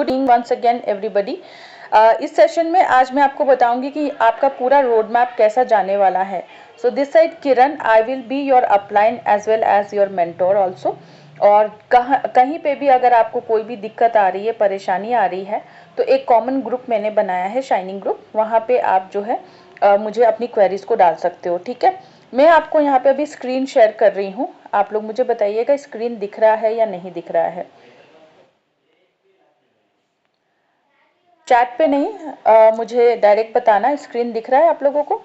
Good evening once again everybody. इस session में आज मैं आपको बताऊंगी कि आपका पूरा रोड मैप कैसा जाने वाला है। So this side Kiran, I will be your upline as well as your mentor also. और कहीं पे भी अगर आपको कोई भी दिक्कत आ रही है, परेशानी आ रही है, तो एक कॉमन ग्रुप मैंने बनाया है, शाइनिंग ग्रुप। वहाँ पे आप जो है मुझे अपनी क्वेरीज को डाल सकते हो। ठीक है, मैं आपको यहाँ पे अभी स्क्रीन शेयर कर रही हूँ। आप लोग मुझे बताइएगा स्क्रीन दिख रहा है या नहीं दिख रहा है। चैट पे नहीं, मुझे डायरेक्ट बताना स्क्रीन दिख रहा है आप लोगों को।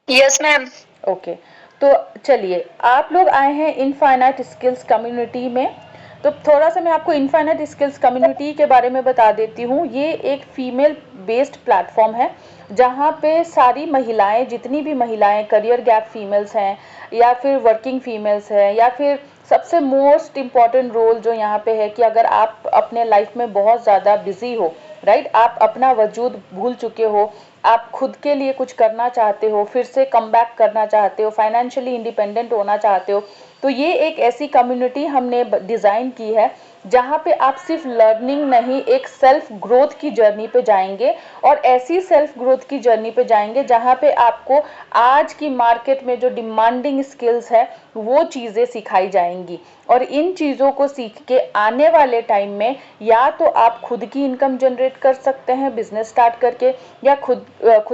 Yes ma'am. ओके, तो चलिए, आप लोग आए हैं इनफाइनाइट स्किल्स कम्युनिटी में। तो थोड़ा सा मैं आपको इनफाइनाइट स्किल्स कम्युनिटी के बारे में बता देती हूँ। ये एक फीमेल बेस्ड प्लेटफॉर्म है जहाँ पे सारी महिलाएं, जितनी भी महिलाएं करियर गैप फीमेल्स हैं या फिर वर्किंग फीमेल्स हैं, या फिर सबसे मोस्ट इम्पॉर्टेंट रोल जो यहाँ पे है कि अगर आप अपने लाइफ में बहुत ज़्यादा बिजी हो, राइट, आप अपना वजूद भूल चुके हो, आप खुद के लिए कुछ करना चाहते हो, फिर से कम बैक करना चाहते हो, फाइनेंशियली इंडिपेंडेंट होना चाहते हो, तो ये एक ऐसी कम्युनिटी हमने डिज़ाइन की है जहाँ पे आप सिर्फ लर्निंग नहीं, एक सेल्फ ग्रोथ की जर्नी पे जाएंगे। और ऐसी सेल्फ ग्रोथ की जर्नी पे जाएंगे जहाँ पे आपको आज की मार्केट में जो डिमांडिंग स्किल्स है वो चीज़ें सिखाई जाएंगी। और इन चीज़ों को सीख के आने वाले टाइम में या तो आप खुद की इनकम जनरेट कर सकते हैं बिजनेस स्टार्ट करके, या खुद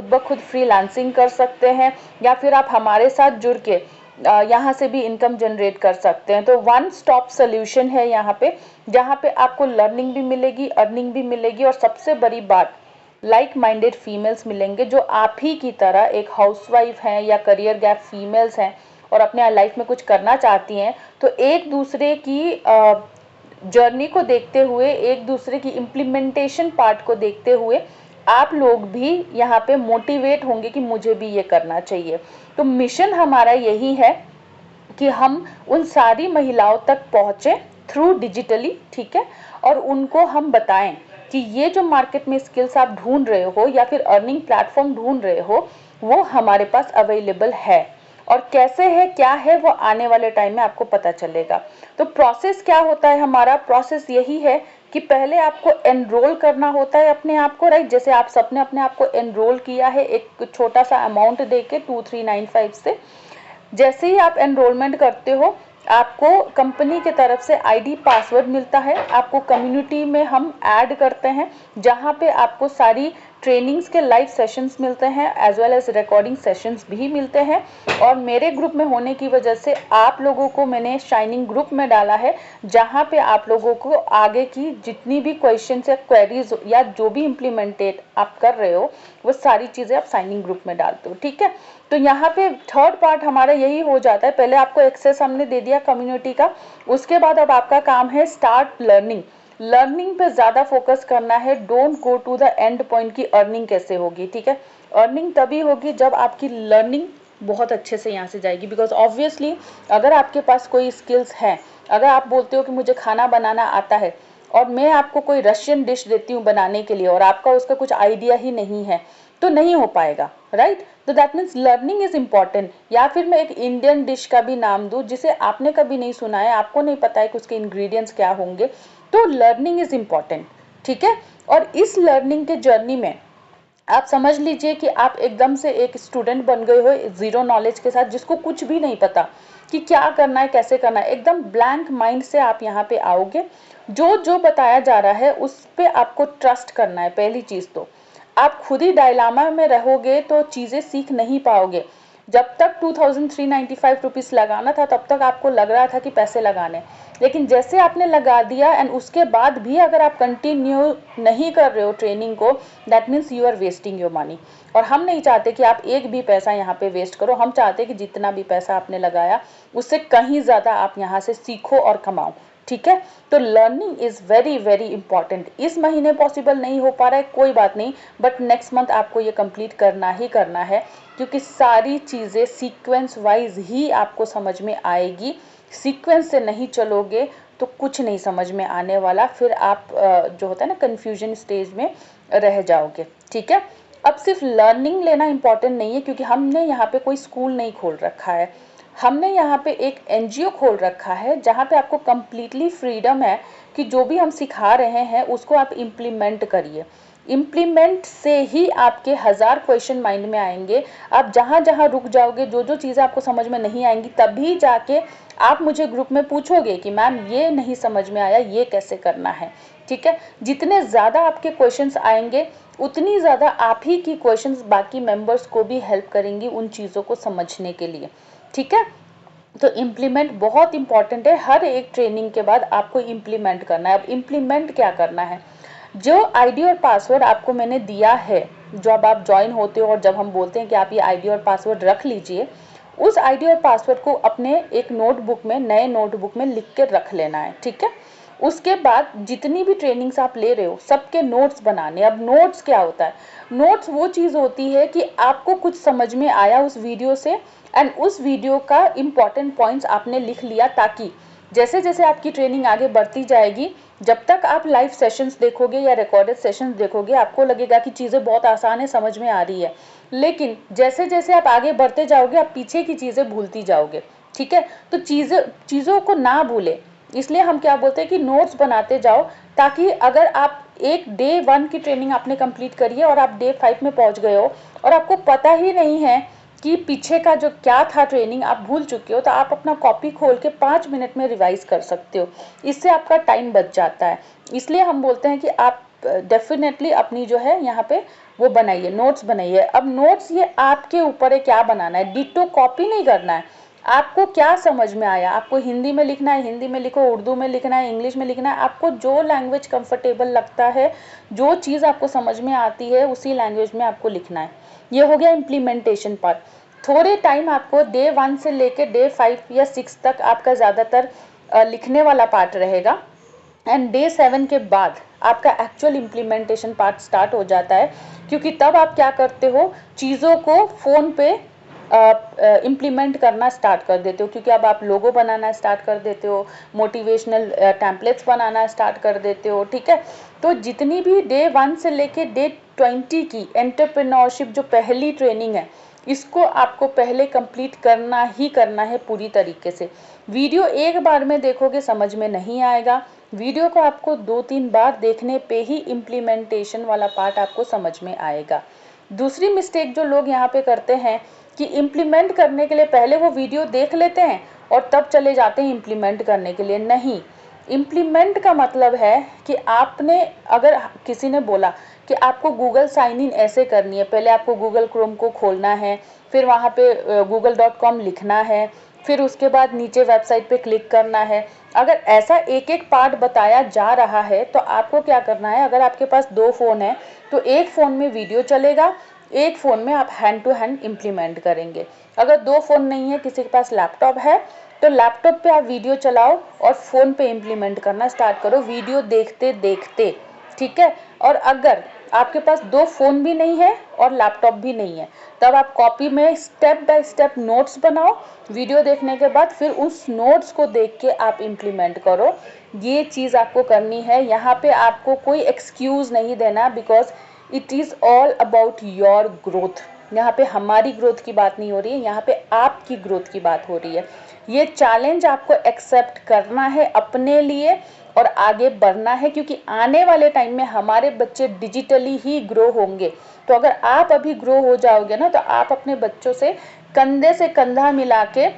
ब खुद फ्रीलांसिंग कर सकते हैं, या फिर आप हमारे साथ जुड़ के यहाँ से भी इनकम जनरेट कर सकते हैं। तो वन स्टॉप सोल्यूशन है यहाँ पे, जहाँ पे आपको लर्निंग भी मिलेगी, अर्निंग भी मिलेगी, और सबसे बड़ी बात, लाइक माइंडेड फीमेल्स मिलेंगे जो आप ही की तरह एक हाउसवाइफ हैं या करियर गैप फीमेल्स हैं और अपने लाइफ में कुछ करना चाहती हैं। तो एक दूसरे की जर्नी को देखते हुए, एक दूसरे की इम्प्लीमेंटेशन पार्ट को देखते हुए आप लोग भी यहाँ पे मोटिवेट होंगे कि मुझे भी ये करना चाहिए। तो मिशन हमारा यही है कि हम उन सारी महिलाओं तक पहुँचे थ्रू डिजिटली, ठीक है, और उनको हम बताएं कि ये जो मार्केट में स्किल्स आप ढूंढ रहे हो या फिर अर्निंग प्लेटफॉर्म ढूंढ रहे हो वो हमारे पास अवेलेबल है। और कैसे है, क्या है, वो आने वाले टाइम में आपको पता चलेगा। तो प्रोसेस क्या होता है, हमारा प्रोसेस यही है कि पहले आपको एनरोल करना होता है अपने आप को, राइट। जैसे आप सबने अपने आप को एनरोल किया है एक छोटा सा अमाउंट दे के 2395 से। जैसे ही आप एनरोलमेंट करते हो आपको कंपनी के तरफ से आईडी पासवर्ड मिलता है, आपको कम्युनिटी में हम ऐड करते हैं जहाँ पे आपको सारी ट्रेनिंग्स के लाइव सेशंस मिलते हैं as well as recording sessions भी मिलते हैं। और मेरे ग्रुप में होने की वजह से आप लोगों को मैंने शाइनिंग ग्रुप में डाला है जहाँ पे आप लोगों को आगे की जितनी भी क्वेश्चन या क्वेरीज या जो भी इम्प्लीमेंटेट आप कर रहे हो वो सारी चीज़ें आप शाइनिंग ग्रुप में डालते हो, ठीक है। तो यहाँ पे थर्ड पार्ट हमारा यही हो जाता है, पहले आपको एक्सेस हमने दे दिया कम्युनिटी का, उसके बाद अब आपका काम है स्टार्ट लर्निंग। लर्निंग पे ज़्यादा फोकस करना है, don't go to the end point की अर्निंग कैसे होगी, ठीक है। अर्निंग तभी होगी जब आपकी लर्निंग बहुत अच्छे से यहाँ से जाएगी, बिकॉज ऑब्वियसली अगर आपके पास कोई स्किल्स है, अगर आप बोलते हो कि मुझे खाना बनाना आता है और मैं आपको कोई रशियन डिश देती हूँ बनाने के लिए और आपका उसका कुछ आइडिया ही नहीं है, तो नहीं हो पाएगा, राइट। तो that means learning is important. या फिर मैं एक इंडियन डिश का भी नाम दूं जिसे आपने कभी नहीं सुना है, आपको नहीं पता है कि उसके इंग्रेडिएंट्स क्या होंगे, तो लर्निंग इज इम्पॉर्टेंट, ठीक है। और इस लर्निंग के जर्नी में आप समझ लीजिए कि आप एकदम से एक स्टूडेंट बन गए हो जीरो नॉलेज के साथ, जिसको कुछ भी नहीं पता कि क्या करना है, कैसे करना है, एकदम ब्लैंक माइंड से आप यहाँ पे आओगे। जो जो बताया जा रहा है उस पे आपको ट्रस्ट करना है। पहली चीज तो आप खुद ही डायलामा में रहोगे तो चीजें सीख नहीं पाओगे। जब तक 2395 रुपीस लगाना था तब तक आपको लग रहा था कि पैसे लगाने, लेकिन जैसे आपने लगा दिया एंड उसके बाद भी अगर आप कंटिन्यू नहीं कर रहे हो ट्रेनिंग को, that means you are wasting your money. और हम नहीं चाहते कि आप एक भी पैसा यहाँ पे वेस्ट करो, हम चाहते हैं कि जितना भी पैसा आपने लगाया उससे कहीं ज़्यादा आप यहाँ से सीखो और कमाओ, ठीक है। तो learning is very very important. इस महीने पॉसिबल नहीं हो पा रहा है, कोई बात नहीं, बट नेक्स्ट मंथ आपको ये कंप्लीट करना ही करना है, क्योंकि सारी चीज़ें सीक्वेंस वाइज ही आपको समझ में आएगी। सीक्वेंस से नहीं चलोगे तो कुछ नहीं समझ में आने वाला, फिर आप जो होता है ना कंफ्यूजन स्टेज में रह जाओगे, ठीक है। अब सिर्फ लर्निंग लेना इंपॉर्टेंट नहीं है, क्योंकि हमने यहाँ पे कोई स्कूल नहीं खोल रखा है। हमने यहाँ पे एक एनजीओ खोल रखा है जहाँ पे आपको कंप्लीटली फ्रीडम है कि जो भी हम सिखा रहे हैं उसको आप इम्प्लीमेंट करिए। इम्प्लीमेंट से ही आपके 1000 क्वेश्चन माइंड में आएंगे। आप जहाँ जहाँ रुक जाओगे, जो जो चीज़ें आपको समझ में नहीं आएंगी, तभी जाके आप मुझे ग्रुप में पूछोगे कि मैम ये नहीं समझ में आया, ये कैसे करना है। ठीक है, जितने ज़्यादा आपके क्वेश्चंस आएंगे उतनी ज़्यादा आप ही की क्वेश्चंस बाकी मेंबर्स को भी हेल्प करेंगी उन चीज़ों को समझने के लिए। ठीक है, तो इम्प्लीमेंट बहुत इंपॉर्टेंट है। हर एक ट्रेनिंग के बाद आपको इम्प्लीमेंट करना है। अब इम्प्लीमेंट क्या करना है, जो आईडी और पासवर्ड आपको मैंने दिया है, जब आप ज्वाइन होते हो और जब हम बोलते हैं कि आप ये आईडी और पासवर्ड रख लीजिए, उस आईडी और पासवर्ड को अपने एक नोटबुक में, नए नोटबुक में लिख के रख लेना है। ठीक है, उसके बाद जितनी भी ट्रेनिंग्स आप ले रहे हो सबके नोट्स बनाने। अब नोट्स क्या होता है, नोट्स वो चीज़ होती है कि आपको कुछ समझ में आया उस वीडियो से एंड उस वीडियो का इम्पॉर्टेंट पॉइंट्स आपने लिख लिया, ताकि जैसे जैसे आपकी ट्रेनिंग आगे बढ़ती जाएगी, जब तक आप लाइव सेशंस देखोगे या रिकॉर्डेड सेशंस देखोगे, आपको लगेगा कि चीज़ें बहुत आसान है, समझ में आ रही है, लेकिन जैसे जैसे आप आगे बढ़ते जाओगे आप पीछे की चीज़ें भूलती जाओगे। ठीक है, तो चीज़ों को ना भूले, इसलिए हम क्या बोलते हैं कि नोट्स बनाते जाओ, ताकि अगर आप एक डे 1 की ट्रेनिंग आपने कंप्लीट करी है और आप डे 5 में पहुंच गए हो और आपको पता ही नहीं है कि पीछे का जो क्या था ट्रेनिंग आप भूल चुके हो, तो आप अपना कॉपी खोल के 5 मिनट में रिवाइज कर सकते हो। इससे आपका टाइम बच जाता है। इसलिए हम बोलते हैं कि आप डेफिनेटली अपनी जो है यहाँ पे वो बनाइए, नोट्स बनाइए। अब नोट्स ये आपके ऊपर है क्या बनाना है, डिटो कॉपी नहीं करना है। आपको क्या समझ में आया, आपको हिंदी में लिखना है हिंदी में लिखो, उर्दू में लिखना है इंग्लिश में लिखना है, आपको जो लैंग्वेज कंफर्टेबल लगता है, जो चीज़ आपको समझ में आती है उसी लैंग्वेज में आपको लिखना है। ये हो गया इम्प्लीमेंटेशन पार्ट। थोड़े टाइम आपको डे 1 से लेके डे 5 या 6 तक आपका ज़्यादातर लिखने वाला पार्ट रहेगा एंड डे 7 के बाद आपका एक्चुअल इम्प्लीमेंटेशन पार्ट स्टार्ट हो जाता है, क्योंकि तब आप क्या करते हो, चीज़ों को फ़ोन पे इम्प्लीमेंट करना स्टार्ट कर देते हो, क्योंकि अब आप लोगो बनाना स्टार्ट कर देते हो, मोटिवेशनल टेम्पलेट्स बनाना स्टार्ट कर देते हो। ठीक है, तो जितनी भी डे 1 से लेके डे 20 की एंटरप्रेन्योरशिप जो पहली ट्रेनिंग है, इसको आपको पहले कंप्लीट करना ही करना है पूरी तरीके से। वीडियो एक बार में देखोगे समझ में नहीं आएगा, वीडियो को आपको 2-3 बार देखने पे ही इम्प्लीमेंटेशन वाला पार्ट आपको समझ में आएगा। दूसरी मिस्टेक जो लोग यहाँ पे करते हैं कि इम्प्लीमेंट करने के लिए पहले वो वीडियो देख लेते हैं और तब चले जाते हैं इम्प्लीमेंट करने के लिए। नहीं, इम्प्लीमेंट का मतलब है कि आपने, अगर किसी ने बोला कि आपको गूगल साइन इन ऐसे करनी है, पहले आपको गूगल क्रोम को खोलना है, फिर वहाँ पे google.com लिखना है, फिर उसके बाद नीचे वेबसाइट पे क्लिक करना है। अगर ऐसा एक एक पार्ट बताया जा रहा है तो आपको क्या करना है, अगर आपके पास 2 फ़ोन है तो एक फ़ोन में वीडियो चलेगा, एक फ़ोन में आप हैंड टू हैंड इम्प्लीमेंट करेंगे। अगर 2 फ़ोन नहीं है, किसी के पास लैपटॉप है, तो लैपटॉप पे आप वीडियो चलाओ और फ़ोन पे इम्प्लीमेंट करना स्टार्ट करो वीडियो देखते देखते। ठीक है, और अगर आपके पास 2 फ़ोन भी नहीं है और लैपटॉप भी नहीं है, तब आप कॉपी में स्टेप बाय स्टेप नोट्स बनाओ, वीडियो देखने के बाद फिर उस नोट्स को देख के आप इम्प्लीमेंट करो। ये चीज़ आपको करनी है। यहाँ पे आपको कोई एक्सक्यूज़ नहीं देना, because it is all about your growth. यहाँ पे हमारी ग्रोथ की बात नहीं हो रही है, यहाँ पे आपकी ग्रोथ की बात हो रही है। ये चैलेंज आपको एक्सेप्ट करना है अपने लिए और आगे बढ़ना है, क्योंकि आने वाले टाइम में हमारे बच्चे डिजिटली ही ग्रो होंगे। तो अगर आप अभी ग्रो हो जाओगे ना, तो आप अपने बच्चों से कंधे से कंधा मिला के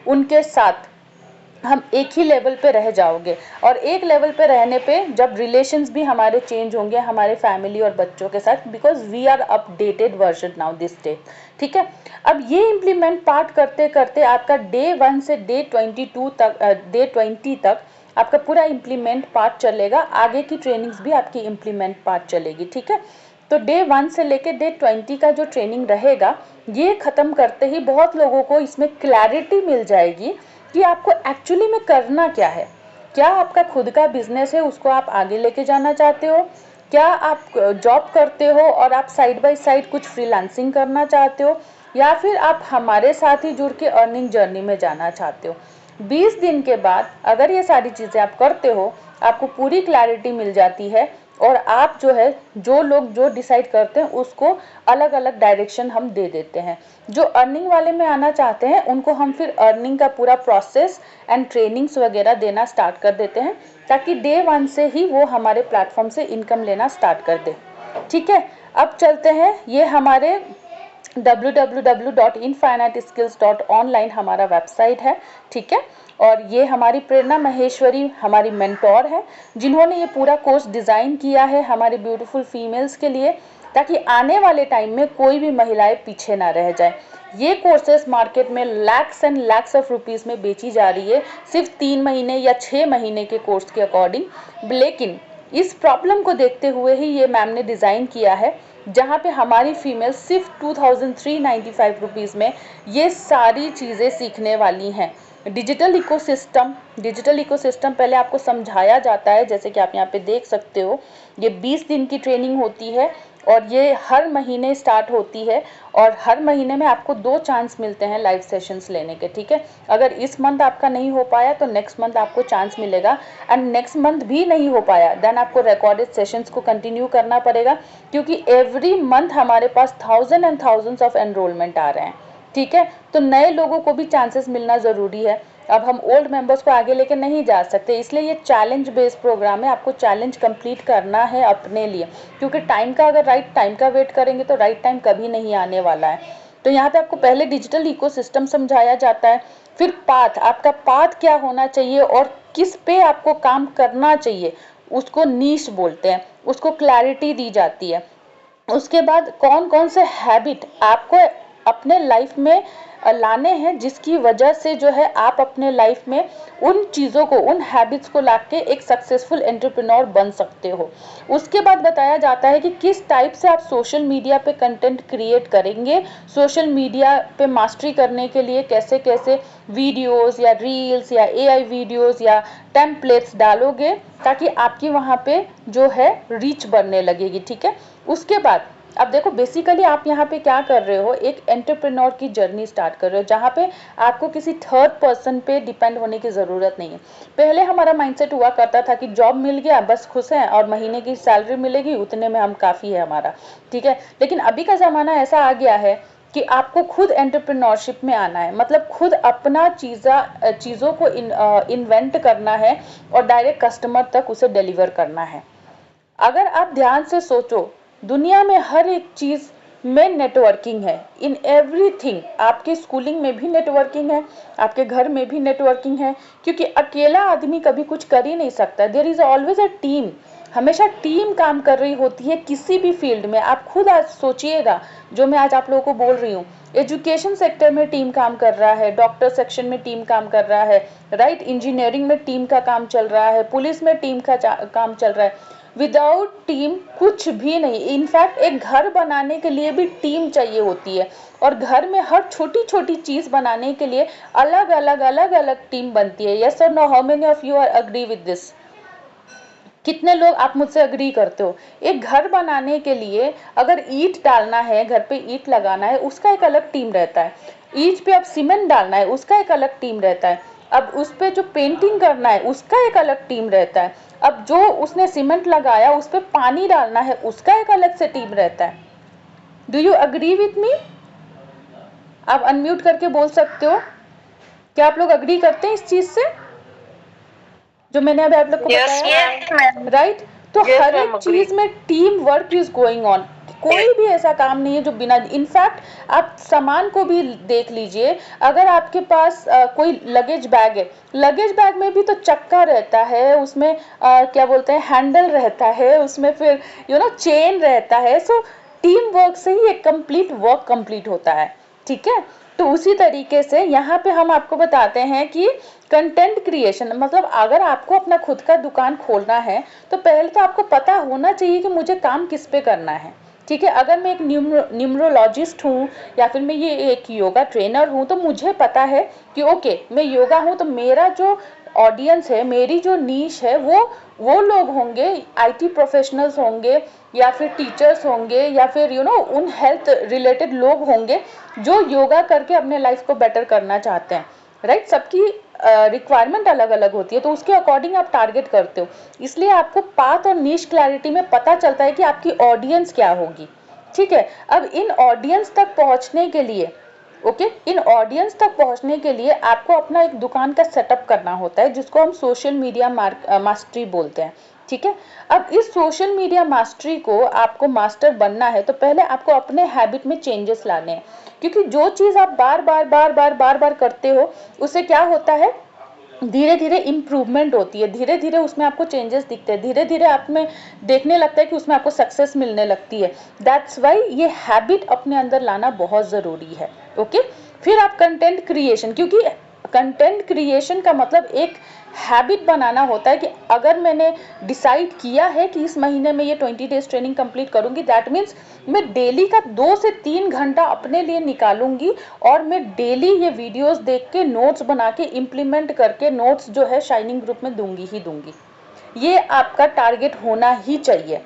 उनके साथ हम एक ही लेवल पे रह जाओगे। और एक लेवल पे रहने पे जब रिलेशंस भी हमारे चेंज होंगे हमारे फैमिली और बच्चों के साथ, because we are updated version now this day. ठीक है, अब ये इम्प्लीमेंट पार्ट करते करते आपका डे 1 से डे 20 तक आपका पूरा इम्प्लीमेंट पार्ट चलेगा। आगे की ट्रेनिंग्स भी आपकी इम्प्लीमेंट पार्ट चलेगी। ठीक है, तो डे 1 से लेके डे 20 का जो ट्रेनिंग रहेगा, ये ख़त्म करते ही बहुत लोगों को इसमें क्लैरिटी मिल जाएगी कि आपको एक्चुअली में करना क्या है। क्या आपका खुद का बिजनेस है, उसको आप आगे लेके जाना चाहते हो? क्या आप जॉब करते हो और आप साइड बाय साइड कुछ फ्रीलांसिंग करना चाहते हो? या फिर आप हमारे साथ ही जुड़ के अर्निंग जर्नी में जाना चाहते हो? 20 दिन के बाद अगर ये सारी चीज़ें आप करते हो, आपको पूरी क्लैरिटी मिल जाती है, और आप जो है जो लोग जो डिसाइड करते हैं उसको अलग अलग डायरेक्शन हम दे देते हैं। जो अर्निंग वाले में आना चाहते हैं उनको हम फिर अर्निंग का पूरा प्रोसेस एंड ट्रेनिंग्स वगैरह देना स्टार्ट कर देते हैं, ताकि डे 1 से ही वो हमारे प्लेटफॉर्म से इनकम लेना स्टार्ट कर दे। ठीक है, अब चलते हैं, ये हमारे www.infiniteskills.online हमारा वेबसाइट है। ठीक है, और ये हमारी प्रेरणा महेश्वरी हमारी मेंटोर है, जिन्होंने ये पूरा कोर्स डिज़ाइन किया है हमारी ब्यूटीफुल फीमेल्स के लिए, ताकि आने वाले टाइम में कोई भी महिलाएं पीछे ना रह जाए। ये कोर्सेज मार्केट में lakhs and lakhs of rupees में बेची जा रही है, सिर्फ 3 महीने या 6 महीने के कोर्स के अकॉर्डिंग। लेकिन इस प्रॉब्लम को देखते हुए ही ये मैम ने डिज़ाइन किया है, जहाँ पे हमारी फीमेल सिर्फ 2395 रुपीज़ में ये सारी चीज़ें सीखने वाली हैं। डिजिटल इकोसिस्टम पहले आपको समझाया जाता है, जैसे कि आप यहाँ पे देख सकते हो, ये 20 दिन की ट्रेनिंग होती है और ये हर महीने स्टार्ट होती है, और हर महीने में आपको 2 चांस मिलते हैं लाइव सेशंस लेने के। ठीक है, अगर इस मंथ आपका नहीं हो पाया तो नेक्स्ट मंथ आपको चांस मिलेगा, एंड नेक्स्ट मंथ भी नहीं हो पाया देन आपको रिकॉर्डेड सेशंस को कंटिन्यू करना पड़ेगा, क्योंकि एवरी मंथ हमारे पास thousand and thousands of enrolment आ रहे हैं। ठीक है, तो नए लोगों को भी चांसेस मिलना ज़रूरी है। अब हम ओल्ड मेंबर्स को आगे लेकर नहीं जा सकते, इसलिए ये चैलेंज बेस्ड प्रोग्राम है। आपको चैलेंज कंप्लीट करना है अपने लिए, क्योंकि टाइम का अगर राइट टाइम का वेट करेंगे तो राइट टाइम कभी नहीं आने वाला है। तो यहाँ पे आपको पहले डिजिटल इकोसिस्टम समझाया जाता है, फिर पाथ, आपका पाथ क्या होना चाहिए और किस पे आपको काम करना चाहिए, उसको नीश बोलते हैं, उसको क्लैरिटी दी जाती है। उसके बाद कौन कौन से हैबिट आपको अपने लाइफ में लाने हैं, जिसकी वजह से जो है आप अपने लाइफ में उन चीज़ों को, उन हैबिट्स को लाके एक सक्सेसफुल एंटरप्रेन्योर बन सकते हो। उसके बाद बताया जाता है कि किस टाइप से आप सोशल मीडिया पे कंटेंट क्रिएट करेंगे, सोशल मीडिया पे मास्टरी करने के लिए कैसे कैसे वीडियोस या रील्स या एआई वीडियोस या टेम्पलेट्स डालोगे, ताकि आपकी वहाँ पे जो है रीच बढ़ने लगेगी। ठीक है, उसके बाद अब देखो, बेसिकली आप यहाँ पे क्या कर रहे हो, एक एंटरप्रेन्योर की जर्नी स्टार्ट कर रहे हो, जहाँ पे आपको किसी थर्ड पर्सन पे डिपेंड होने की ज़रूरत नहीं है। पहले हमारा माइंडसेट हुआ करता था कि जॉब मिल गया, बस खुश हैं, और महीने की सैलरी मिलेगी, उतने में हम काफ़ी है हमारा। ठीक है, लेकिन अभी का ज़माना ऐसा आ गया है कि आपको खुद एंटरप्रेन्योरशिप में आना है, मतलब खुद अपना चीज़ों को इन्वेंट करना है और डायरेक्ट कस्टमर तक उसे डिलीवर करना है। अगर आप ध्यान से सोचो, दुनिया में हर एक चीज़ में नेटवर्किंग है, इन एवरीथिंग। आपके स्कूलिंग में भी नेटवर्किंग है, आपके घर में भी नेटवर्किंग है, क्योंकि अकेला आदमी कभी कुछ कर ही नहीं सकता। There is always a team, हमेशा टीम काम कर रही होती है किसी भी फील्ड में। आप खुद आज सोचिएगा, जो मैं आज आप लोगों को बोल रही हूँ, एजुकेशन सेक्टर में टीम काम कर रहा है, डॉक्टर सेक्शन में टीम काम कर रहा है, राइट, इंजीनियरिंग में टीम का काम चल रहा है, पुलिस में टीम का काम चल रहा है। विदाउट टीम कुछ भी नहीं। इनफैक्ट एक घर बनाने के लिए भी टीम चाहिए होती है, और घर में हर छोटी छोटी चीज बनाने के लिए अलग अलग टीम बनती है। यस और no, how many of you are agree with this? कितने लोग आप मुझसे अग्री करते हो? एक घर बनाने के लिए अगर ईंट डालना है, घर पे ईंट लगाना है, उसका एक अलग टीम रहता है। ईंट पे अब सीमेंट डालना है, उसका एक अलग टीम रहता है। अब उस पे जो पेंटिंग करना है, उसका एक अलग टीम रहता है। अब जो उसने सीमेंट लगाया, उस पे पानी डालना है, उसका एक अलग से टीम रहता है। Do you agree with me? आप अनम्यूट करके बोल सकते हो, क्या आप लोग अग्री करते हैं इस चीज से जो मैंने अभी आप लोग को बताया? राइट, तो हर एक चीज में team work is going on. कोई भी ऐसा काम नहीं है जो बिना, इनफैक्ट आप सामान को भी देख लीजिए, अगर आपके पास कोई लगेज बैग है, लगेज बैग में भी तो चक्का रहता है, उसमें क्या बोलते हैं, हैंडल रहता है, उसमें फिर चेन रहता है। सो टीम वर्क से ही एक कंप्लीट वर्क कंप्लीट होता है। ठीक है, तो उसी तरीके से यहाँ पे हम आपको बताते हैं कि कंटेंट क्रिएशन, मतलब अगर आपको अपना खुद का दुकान खोलना है तो पहले तो आपको पता होना चाहिए कि मुझे काम किस पे करना है। ठीक है, अगर मैं एक न्यूमरोलॉजिस्ट हूँ या फिर मैं ये एक योगा ट्रेनर हूँ, तो मुझे पता है कि ओके, मैं योगा हूँ तो मेरा जो ऑडियंस है, मेरी जो नीश है, वो लोग होंगे, आईटी प्रोफेशनल्स होंगे, या फिर टीचर्स होंगे, या फिर उन हेल्थ रिलेटेड लोग होंगे जो योगा करके अपने लाइफ को बेटर करना चाहते हैं। राइट, सबकी रिक्वायरमेंट अलग अलग होती है, तो उसके अकॉर्डिंग आप टारगेट करते हो, इसलिए आपको पाथ और नीश क्लैरिटी में पता चलता है कि आपकी ऑडियंस क्या होगी। ठीक है, अब इन ऑडियंस तक पहुंचने के लिए इन ऑडियंस तक पहुंचने के लिए आपको अपना एक दुकान का सेटअप करना होता है, जिसको हम सोशल मीडिया मास्टरी बोलते हैं। ठीक है, अब इस सोशल मीडिया मास्टरी को आपको मास्टर बनना है तो पहले आपको अपने हैबिट में चेंजेस लाने हैं, क्योंकि जो चीज आप बार बार करते हो उससे क्या होता है, धीरे धीरे इम्प्रूवमेंट होती है, धीरे धीरे उसमें आपको चेंजेस दिखते हैं, धीरे धीरे आप में देखने लगता है कि उसमें आपको सक्सेस मिलने लगती है। दैट्स वाई ये हैबिट अपने अंदर लाना बहुत ज़रूरी है। ओके, फिर आप कंटेंट क्रिएशन, क्योंकि कंटेंट क्रिएशन का मतलब एक हैबिट बनाना होता है कि अगर मैंने डिसाइड किया है कि इस महीने में ये 20 डेज ट्रेनिंग कंप्लीट करूंगी, दैट मीन्स मैं डेली का 2 से 3 घंटा अपने लिए निकालूंगी और मैं डेली ये वीडियोस देख के नोट्स बना के इम्प्लीमेंट करके नोट्स जो है शाइनिंग ग्रुप में दूंगी ही दूंगी। ये आपका टारगेट होना ही चाहिए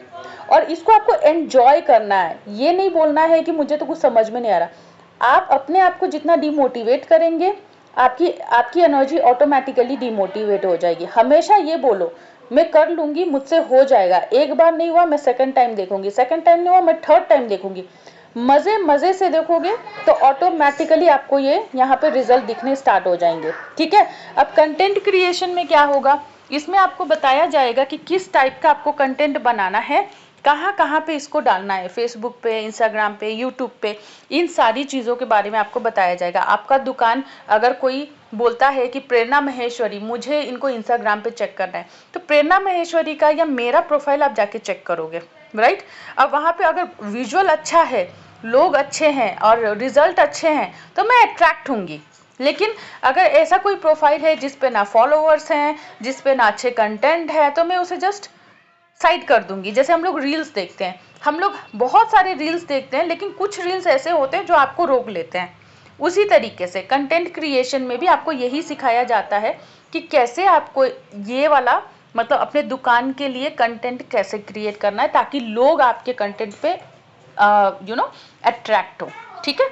और इसको आपको एंजॉय करना है। ये नहीं बोलना है कि मुझे तो कुछ समझ में नहीं आ रहा। आप अपने आप को जितना डिमोटिवेट करेंगे, आपकी एनर्जी ऑटोमेटिकली डिमोटिवेट हो जाएगी। हमेशा ये बोलो मैं कर लूंगी, मुझसे हो जाएगा, एक बार नहीं हुआ मैं सेकंड टाइम देखूंगी, सेकंड टाइम नहीं हुआ मैं थर्ड टाइम देखूंगी। मजे से देखोगे तो ऑटोमेटिकली आपको ये यहाँ पे रिजल्ट दिखने स्टार्ट हो जाएंगे। ठीक है, अब कंटेंट क्रिएशन में क्या होगा, इसमें आपको बताया जाएगा कि किस टाइप का आपको कंटेंट बनाना है, कहाँ पे इसको डालना है, फेसबुक पे, इंस्टाग्राम पे, यूट्यूब पे, इन सारी चीज़ों के बारे में आपको बताया जाएगा। आपका दुकान अगर कोई बोलता है कि प्रेरणा महेश्वरी, मुझे इनको इंस्टाग्राम पे चेक करना है, तो प्रेरणा महेश्वरी का या मेरा प्रोफाइल आप जाके चेक करोगे, राइट। अब वहाँ पे अगर विजुअल अच्छा है, लोग अच्छे हैं और रिजल्ट अच्छे हैं तो मैं अट्रैक्ट होंगी। लेकिन अगर ऐसा कोई प्रोफाइल है जिसपे ना फॉलोअर्स हैं, जिसपे ना अच्छे कंटेंट है, तो मैं उसे जस्ट साइड कर दूंगी। जैसे हम लोग रील्स देखते हैं, हम लोग बहुत सारे रील्स देखते हैं, लेकिन कुछ रील्स ऐसे होते हैं जो आपको रोक लेते हैं। उसी तरीके से कंटेंट क्रिएशन में भी आपको यही सिखाया जाता है कि कैसे आपको ये वाला मतलब अपने दुकान के लिए कंटेंट कैसे क्रिएट करना है ताकि लोग आपके कंटेंट पे अट्रैक्ट हो। ठीक है,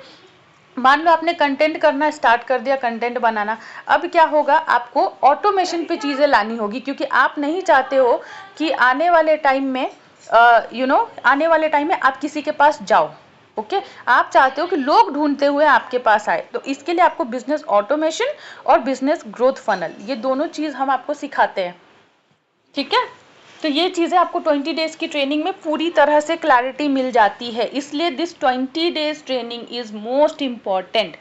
मान लो आपने कंटेंट करना स्टार्ट कर दिया, कंटेंट बनाना, अब क्या होगा, आपको ऑटोमेशन पे चीज़ें लानी होगी, क्योंकि आप नहीं चाहते हो कि आने वाले टाइम में आने वाले टाइम में आप किसी के पास जाओ। ओके, आप चाहते हो कि लोग ढूंढते हुए आपके पास आए, तो इसके लिए आपको बिजनेस ऑटोमेशन और बिजनेस ग्रोथ फनल, ये दोनों चीज़ हम आपको सिखाते हैं। ठीक है, तो ये चीज़ें आपको 20 डेज की ट्रेनिंग में पूरी तरह से क्लैरिटी मिल जाती है, इसलिए this 20 days training is most important.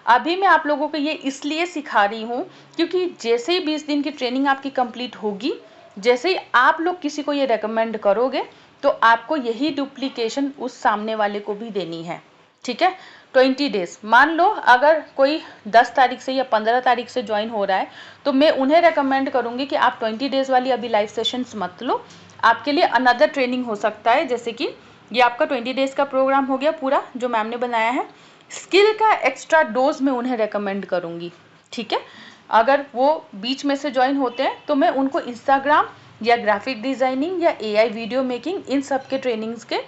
अभी मैं आप लोगों को ये इसलिए सिखा रही हूँ क्योंकि जैसे ही 20 दिन की ट्रेनिंग आपकी कंप्लीट होगी, जैसे ही आप लोग किसी को ये रेकमेंड करोगे, तो आपको यही डुप्लीकेशन उस सामने वाले को भी देनी है। ठीक है, 20 डेज, मान लो अगर कोई 10 तारीख से या 15 तारीख से ज्वाइन हो रहा है, तो मैं उन्हें रेकमेंड करूंगी कि आप 20 डेज वाली अभी लाइव सेशंस मत लो, आपके लिए अनदर ट्रेनिंग हो सकता है। जैसे कि ये आपका 20 डेज का प्रोग्राम हो गया पूरा जो मैम ने बनाया है, स्किल का एक्स्ट्रा डोज में उन्हें रेकमेंड करूंगी। ठीक है, अगर वो बीच में से ज्वाइन होते हैं तो मैं उनको इंस्टाग्राम या ग्राफिक डिजाइनिंग या AI वीडियो मेकिंग, इन सब के ट्रेनिंग्स के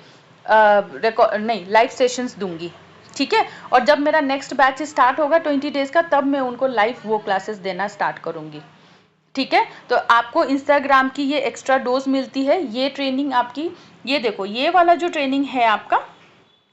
लाइव सेशंस दूंगी। ठीक है, और जब मेरा नेक्स्ट बैच स्टार्ट होगा 20 डेज का, तब मैं उनको लाइव वो क्लासेस देना स्टार्ट करूंगी। ठीक है, तो आपको इंस्टाग्राम की ये एक्स्ट्रा डोज मिलती है, ये ट्रेनिंग आपकी, ये देखो ये वाला जो ट्रेनिंग है आपका,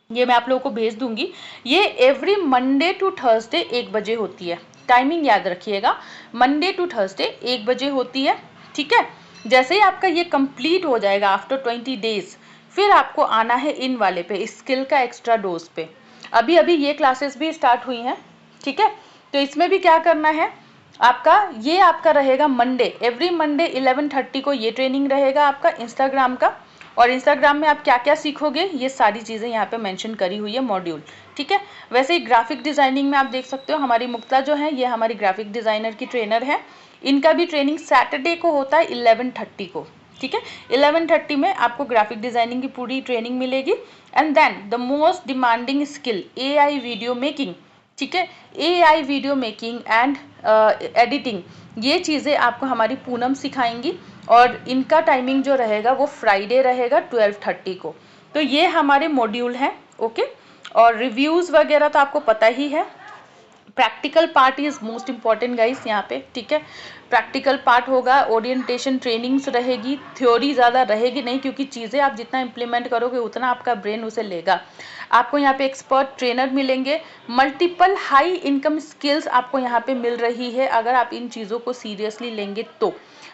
ये मैं आप लोगों को भेज दूंगी। ये एवरी मंडे टू थर्सडे 1 बजे होती है, टाइमिंग याद रखिएगा, मंडे टू थर्सडे 1 बजे होती है। ठीक है, जैसे ही आपका ये कंप्लीट हो जाएगा आफ्टर 20 डेज, फिर आपको आना है इन वाले पे, स्किल का एक्स्ट्रा डोज पे। अभी अभी ये क्लासेस भी स्टार्ट हुई हैं। ठीक है, तो इसमें भी क्या करना है, आपका रहेगा मंडे, एवरी मंडे 11:30 को ये ट्रेनिंग रहेगा आपका इंस्टाग्राम का। और इंस्टाग्राम में आप क्या क्या सीखोगे, ये सारी चीज़ें यहाँ पे मेंशन करी हुई है मॉड्यूल। ठीक है, वैसे ही ग्राफिक डिजाइनिंग में आप देख सकते हो, हमारी मुक्ता जो है ये हमारी ग्राफिक डिजाइनर की ट्रेनर है, इनका भी ट्रेनिंग सैटरडे को होता है 11:30 को। ठीक है, 11:30 में आपको ग्राफिक डिजाइनिंग की पूरी ट्रेनिंग मिलेगी। And then the most demanding skill AI video making. ठीक है, AI video making and editing, ये चीज़ें आपको हमारी पूनम सिखाएंगी और इनका टाइमिंग जो रहेगा वो फ्राइडे रहेगा 12:30 को। तो ये हमारे मॉड्यूल हैं। ओके, और रिव्यूज़ वगैरह तो आपको पता ही है, practical part is most important guys यहाँ पे, ठीक है। प्रैक्टिकल पार्ट होगा, ओरिएंटेशन ट्रेनिंग्स रहेगी, थ्योरी ज़्यादा रहेगी नहीं, क्योंकि चीज़ें आप जितना इम्प्लीमेंट करोगे उतना आपका ब्रेन उसे लेगा। आपको यहाँ पे एक्सपर्ट ट्रेनर मिलेंगे, मल्टीपल हाई इनकम स्किल्स आपको यहाँ पे मिल रही है अगर आप इन चीज़ों को सीरियसली लेंगे तो।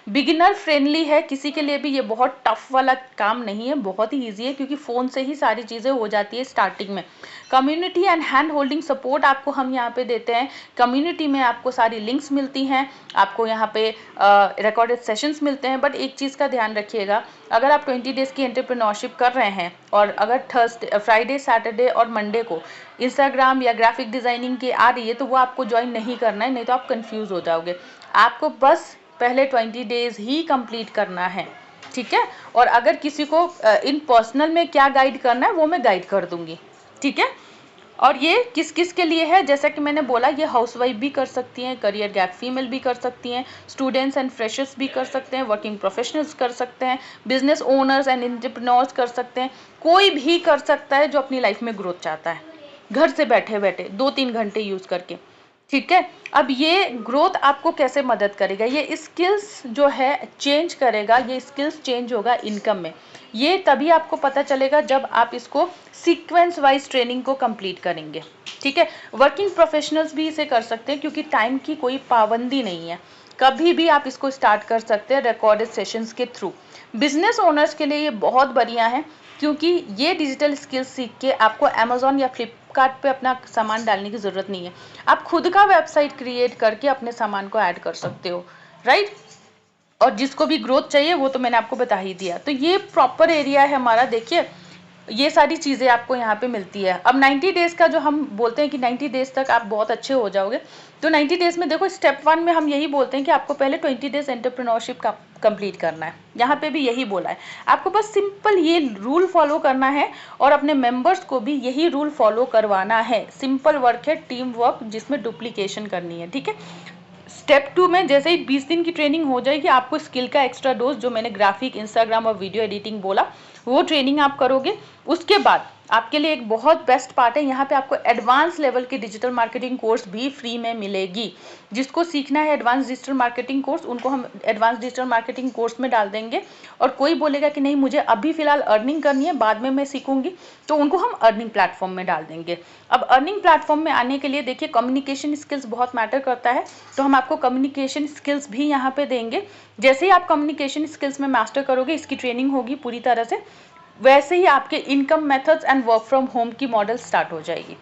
बिगिनर फ्रेंडली है, किसी के लिए भी ये बहुत टफ वाला काम नहीं है, बहुत ही ईजी है, क्योंकि फ़ोन से ही सारी चीज़ें हो जाती है स्टार्टिंग में। Community and hand holding support आपको हम यहाँ पे देते हैं। कम्युनिटी में आपको सारी लिंक्स मिलती हैं, आपको यहाँ पे रिकॉर्डेड सेशंस मिलते हैं। बट एक चीज़ का ध्यान रखिएगा, अगर आप 20 डेज़ की एंटरप्रेन्योरशिप कर रहे हैं और अगर थर्सडे, फ्राइडे, सैटरडे और मंडे को इंस्टाग्राम या ग्राफिक डिज़ाइनिंग की आ रही है तो वो आपको ज्वाइन नहीं करना है, नहीं तो आप कंफ्यूज हो जाओगे। आपको बस पहले 20 डेज़ ही कंप्लीट करना है, ठीक है। और अगर किसी को इन पर्सनल में क्या गाइड करना है वो मैं गाइड कर दूंगी, ठीक है। और ये किस किस के लिए है, जैसा कि मैंने बोला, ये हाउसवाइफ भी कर सकती हैं, करियर गैप फीमेल भी कर सकती हैं, स्टूडेंट्स एंड फ्रेशर्स भी कर सकते हैं, वर्किंग प्रोफेशनल्स कर सकते हैं, बिजनेस ओनर्स एंड एंटरप्रेन्योर्स कर सकते हैं, कोई भी कर सकता है जो अपनी लाइफ में ग्रोथ चाहता है, घर से बैठे बैठे 2-3 घंटे यूज़ करके, ठीक है। अब ये ग्रोथ आपको कैसे मदद करेगा, ये स्किल्स जो है चेंज करेगा, ये स्किल्स चेंज होगा इनकम में। ये तभी आपको पता चलेगा जब आप इसको सीक्वेंस वाइज ट्रेनिंग को कंप्लीट करेंगे, ठीक है। वर्किंग प्रोफेशनल्स भी इसे कर सकते हैं, क्योंकि टाइम की कोई पाबंदी नहीं है, कभी भी आप इसको स्टार्ट कर सकते हैं रिकॉर्डेड सेशंस के थ्रू। बिजनेस ओनर्स के लिए ये बहुत बढ़िया है, क्योंकि ये डिजिटल स्किल्स सीख के आपको अमेजोन या फ्लिपकार्ट पे अपना सामान डालने की ज़रूरत नहीं है, आप खुद का वेबसाइट क्रिएट करके अपने सामान को ऐड कर सकते हो, राइट। और जिसको भी ग्रोथ चाहिए वो तो मैंने आपको बता ही दिया। तो ये प्रॉपर एरिया है हमारा, देखिए ये सारी चीज़ें आपको यहाँ पे मिलती है। अब 90 डेज़ का जो हम बोलते हैं कि 90 डेज़ तक आप बहुत अच्छे हो जाओगे, तो 90 डेज़ में देखो स्टेप 1 में हम यही बोलते हैं कि आपको पहले 20 डेज़ एंटरप्रेन्योरशिप का कंप्लीट करना है, यहाँ पे भी यही बोला है। आपको बस सिंपल ये रूल फॉलो करना है और अपने मेंबर्स को भी यही रूल फॉलो करवाना है। सिंपल वर्क है, टीम वर्क जिसमें डुप्लीकेशन करनी है, ठीक है। स्टेप 2 में जैसे ही 20 दिन की ट्रेनिंग हो जाएगी, आपको स्किल का एक्स्ट्रा डोज जो मैंने ग्राफिक, इंस्टाग्राम और वीडियो एडिटिंग बोला, वो ट्रेनिंग आप करोगे। उसके बाद आपके लिए एक बहुत बेस्ट पार्ट है, यहाँ पे आपको एडवांस लेवल की डिजिटल मार्केटिंग कोर्स भी फ्री में मिलेगी। जिसको सीखना है एडवांस डिजिटल मार्केटिंग कोर्स, उनको हम एडवांस डिजिटल मार्केटिंग कोर्स में डाल देंगे। और कोई बोलेगा कि नहीं मुझे अभी फिलहाल अर्निंग करनी है, बाद में मैं सीखूंगी, तो उनको हम अर्निंग प्लेटफॉर्म में डाल देंगे। अब अर्निंग प्लेटफॉर्म में आने के लिए देखिए कम्युनिकेशन स्किल्स बहुत मैटर करता है, तो हम आपको कम्युनिकेशन स्किल्स भी यहाँ पे देंगे। जैसे ही आप कम्युनिकेशन स्किल्स में मास्टर करोगे, इसकी ट्रेनिंग होगी पूरी तरह से, वैसे ही आपके income methods and work from home की मॉडल स्टार्ट हो जाएगी,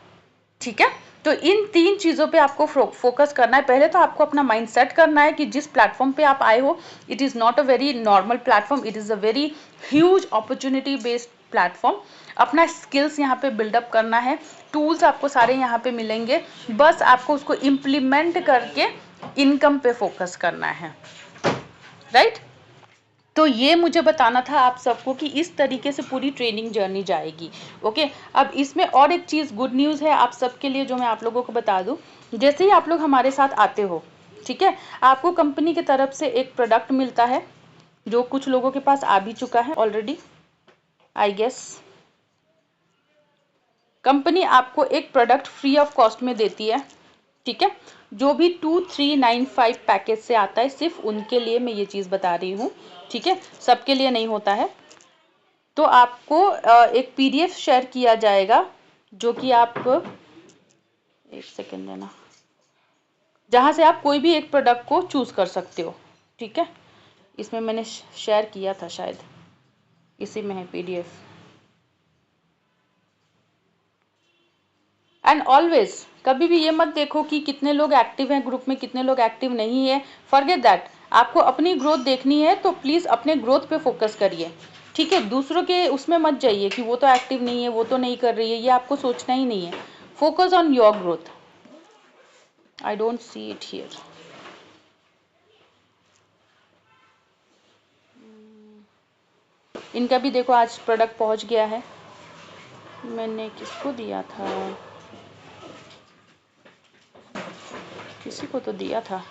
ठीक है। तो इन 3 चीज़ों पे आपको फोकस करना है। पहले तो आपको अपना माइंड सेट करना है कि जिस प्लेटफॉर्म पे आप आए हो, it is not a very normal platform, it is a very huge opportunity based platform. अपना स्किल्स यहाँ पे बिल्डअप करना है, टूल्स आपको सारे यहाँ पे मिलेंगे, बस आपको उसको इम्प्लीमेंट करके इनकम पे फोकस करना है, राइट। तो ये मुझे बताना था आप सबको कि इस तरीके से पूरी ट्रेनिंग जर्नी जाएगी, ओके। अब इसमें और एक चीज़ गुड न्यूज़ है आप सबके लिए, जो मैं आप लोगों को बता दूं। जैसे ही आप लोग हमारे साथ आते हो, ठीक है, आपको कंपनी की तरफ से एक प्रोडक्ट मिलता है, जो कुछ लोगों के पास आ भी चुका है ऑलरेडी, आई गेस। कंपनी आपको एक प्रोडक्ट फ्री ऑफ कॉस्ट में देती है, ठीक है। जो भी 2395 पैकेज से आता है, सिर्फ उनके लिए मैं ये चीज़ बता रही हूँ, ठीक है, सबके लिए नहीं होता है। तो आपको एक पीडीएफ शेयर किया जाएगा, जो कि आप एक सेकेंड देना, जहाँ से आप कोई भी एक प्रोडक्ट को चूज कर सकते हो, ठीक है। इसमें मैंने शेयर किया था, शायद इसी में है पीडीएफ। एंड ऑलवेज कभी भी ये मत देखो कि कितने लोग एक्टिव हैं ग्रुप में, कितने लोग एक्टिव नहीं है, फॉरगेट दैट। आपको अपनी ग्रोथ देखनी है तो प्लीज़ अपने ग्रोथ पे फोकस करिए, ठीक है। दूसरों के उसमें मत जाइए कि वो तो एक्टिव नहीं है, वो तो नहीं कर रही है, ये आपको सोचना ही नहीं है। Focus on your growth. I don't see it here. इनका भी देखो आज प्रोडक्ट पहुंच गया है। मैंने किसको दिया था, किसी को तो दिया था,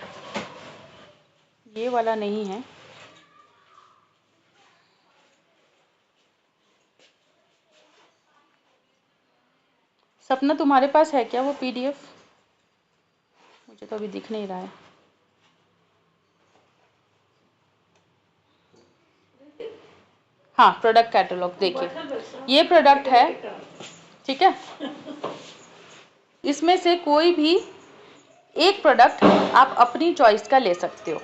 ये वाला नहीं है। सपना तुम्हारे पास है क्या वो पीडीएफ? मुझे तो अभी दिख नहीं रहा है। हाँ, प्रोडक्ट कैटलॉग देखिए, ये प्रोडक्ट है, ठीक है। इसमें से कोई भी एक प्रोडक्ट आप अपनी चॉइस का ले सकते हो,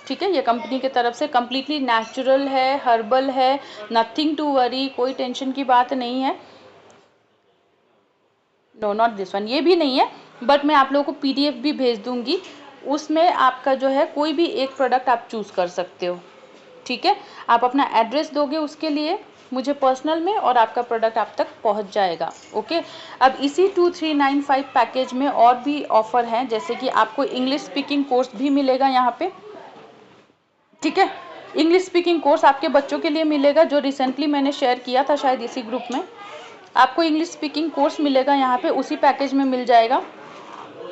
ठीक है। ये कंपनी की तरफ से कम्प्लीटली नेचुरल है, हर्बल है, नथिंग टू वरी, कोई टेंशन की बात नहीं है। नो नॉट दिस वन, ये भी नहीं है, बट मैं आप लोगों को PDF भी भेज दूंगी, उसमें आपका जो है कोई भी एक प्रोडक्ट आप चूज़ कर सकते हो, ठीक है। आप अपना एड्रेस दोगे उसके लिए मुझे पर्सनल में, और आपका प्रोडक्ट आप तक पहुंच जाएगा, ओके। अब इसी 2395 पैकेज में और भी ऑफर हैं, जैसे कि आपको इंग्लिश स्पीकिंग कोर्स भी मिलेगा यहाँ पे, ठीक है। इंग्लिश स्पीकिंग कोर्स आपके बच्चों के लिए मिलेगा, जो रिसेंटली मैंने शेयर किया था शायद इसी ग्रुप में। आपको इंग्लिश स्पीकिंग कोर्स मिलेगा यहाँ पे, उसी पैकेज में मिल जाएगा,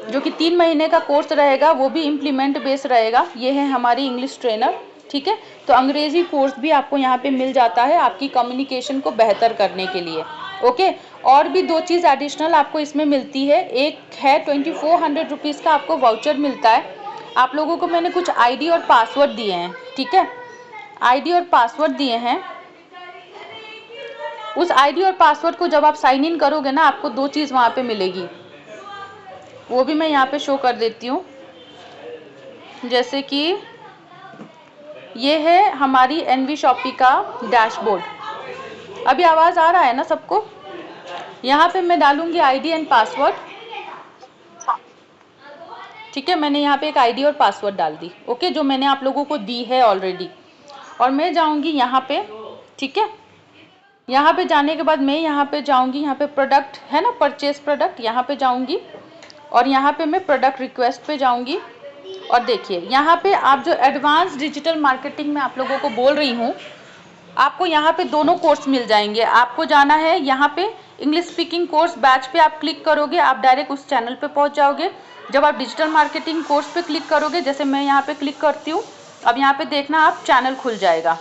जो कि 3 महीने का कोर्स रहेगा, वो भी इम्प्लीमेंट बेस्ड रहेगा। ये है हमारी इंग्लिश ट्रेनर, ठीक है। तो अंग्रेजी कोर्स भी आपको यहाँ पे मिल जाता है आपकी कम्युनिकेशन को बेहतर करने के लिए, ओके। और भी 2 चीज़ एडिशनल आपको इसमें मिलती है। एक है 2400 रुपीज़ का आपको वाउचर मिलता है। आप लोगों को मैंने कुछ ID और पासवर्ड दिए हैं, ठीक है। ID और पासवर्ड दिए हैं, उस ID और पासवर्ड को जब आप साइन इन करोगे ना, आपको 2 चीज़ वहाँ पे मिलेगी, वो भी मैं यहाँ पे शो कर देती हूँ। जैसे कि ये है हमारी NV शॉपी का डैशबोर्ड। अभी आवाज़ आ रहा है ना सबको? यहाँ पे मैं डालूंगी ID एंड पासवर्ड, ठीक है। मैंने यहाँ पे एक ID और पासवर्ड डाल दी, ओके, जो मैंने आप लोगों को दी है ऑलरेडी। और मैं जाऊँगी यहाँ पे, ठीक है। यहाँ पे जाने के बाद मैं यहाँ पे जाऊँगी, यहाँ पे प्रोडक्ट है ना, परचेज प्रोडक्ट, यहाँ पे जाऊँगी और यहाँ पे मैं प्रोडक्ट रिक्वेस्ट पे जाऊँगी। और देखिए यहाँ पे आप जो एडवांस डिजिटल मार्केटिंग में आप लोगों को बोल रही हूँ, आपको यहाँ पे दोनों कोर्स मिल जाएंगे। आपको जाना है यहाँ पे इंग्लिश स्पीकिंग कोर्स बैच पे, आप क्लिक करोगे आप डायरेक्ट उस चैनल पे पहुँच जाओगे। जब आप डिजिटल मार्केटिंग कोर्स पे क्लिक करोगे, जैसे मैं यहाँ पे क्लिक करती हूँ, अब यहाँ पे देखना आप चैनल खुल जाएगा।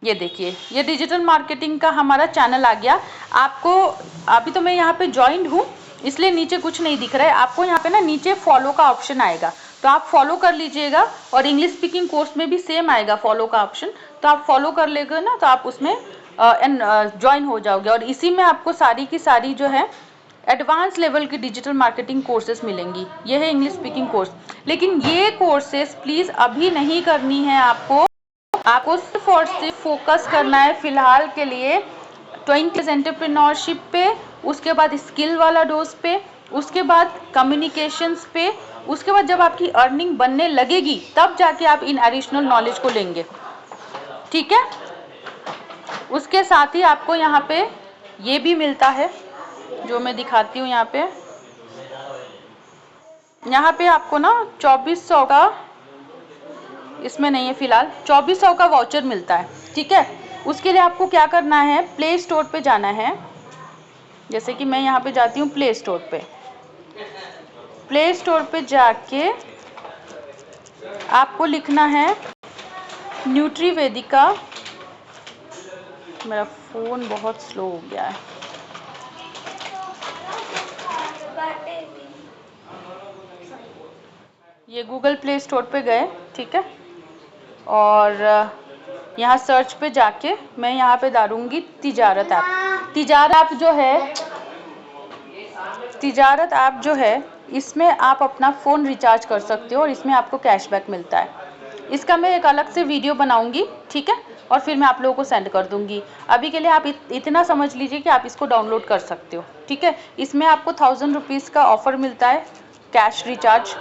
ये देखिए, ये डिजिटल मार्केटिंग का हमारा चैनल आ गया। आपको अभी तो मैं यहाँ पे ज्वाइंट हूँ, इसलिए नीचे कुछ नहीं दिख रहा है। आपको यहाँ पे ना नीचे फॉलो का ऑप्शन आएगा, तो आप फॉलो कर लीजिएगा। और इंग्लिश स्पीकिंग कोर्स में भी सेम आएगा फॉलो का ऑप्शन, तो आप फॉलो कर लेंगे ना, तो आप उसमें ज्वाइन हो जाओगे। और इसी में आपको सारी की सारी जो है एडवांस लेवल की डिजिटल मार्केटिंग कोर्सेज मिलेंगी। ये है इंग्लिश स्पीकिंग कोर्स, लेकिन ये कोर्सेज प्लीज़ अभी नहीं करनी है आपको सिर्फ और सिर्फ फोकस करना है फिलहाल के लिए 20 एंटरप्रेन्योरशिप पे, उसके बाद स्किल वाला डोज पे, उसके बाद कम्युनिकेशंस पे, उसके बाद जब आपकी अर्निंग बनने लगेगी तब जाके आप इन एडिशनल नॉलेज को लेंगे, ठीक है। उसके साथ ही आपको यहाँ पे ये भी मिलता है, जो मैं दिखाती हूँ यहाँ पे आपको ना 2400 का, इसमें नहीं है फिलहाल, 2400 का वाउचर मिलता है, ठीक है। उसके लिए आपको क्या करना है, प्ले स्टोर पे जाना है। जैसे कि मैं यहाँ पे जाती हूँ प्ले स्टोर पे, प्ले स्टोर पे जाके आपको लिखना है न्यूट्रीवेदिका। मेरा फ़ोन बहुत स्लो हो गया है, ये गूगल प्ले स्टोर पे गए, ठीक है। और यहाँ सर्च पे जाके मैं यहाँ पे डालूंगी तिजारत ऐप। तिजारत ऐप जो है इसमें आप अपना फ़ोन रिचार्ज कर सकते हो और इसमें आपको कैशबैक मिलता है। इसका मैं एक अलग से वीडियो बनाऊंगी, ठीक है, और फिर मैं आप लोगों को सेंड कर दूंगी। अभी के लिए आप इतना समझ लीजिए कि आप इसको डाउनलोड कर सकते हो, ठीक है। इसमें आपको 1000 रुपीज़ का ऑफ़र मिलता है कैश रिचार्ज,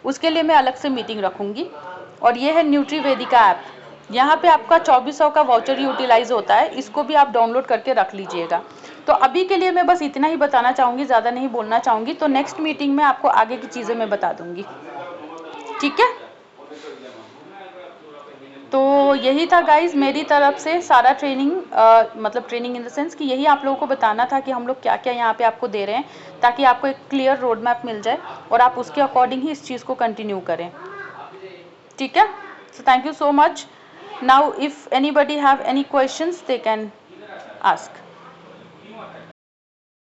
उसके लिए मैं अलग से मीटिंग रखूँगी। और ये है न्यूट्रीवेदिका ऐप, यहाँ पे आपका 2400 का वाउचर यूटिलाइज होता है, इसको भी आप डाउनलोड करके रख लीजिएगा। तो अभी के लिए मैं बस इतना ही बताना चाहूँगी, ज़्यादा नहीं बोलना चाहूँगी। तो नेक्स्ट मीटिंग में आपको आगे की चीज़ें मैं बता दूँगी, ठीक है। तो यही था गाइज मेरी तरफ से सारा ट्रेनिंग, मतलब ट्रेनिंग इन द सेंस कि यही आप लोगों को बताना था कि हम लोग क्या क्या यहाँ पे आपको दे रहे हैं, ताकि आपको एक क्लियर रोड मैप मिल जाए और आप उसके अकॉर्डिंग ही इस चीज़ को कंटिन्यू करें, ठीक है। So thank you so much. Now if anybody have any questions they can ask.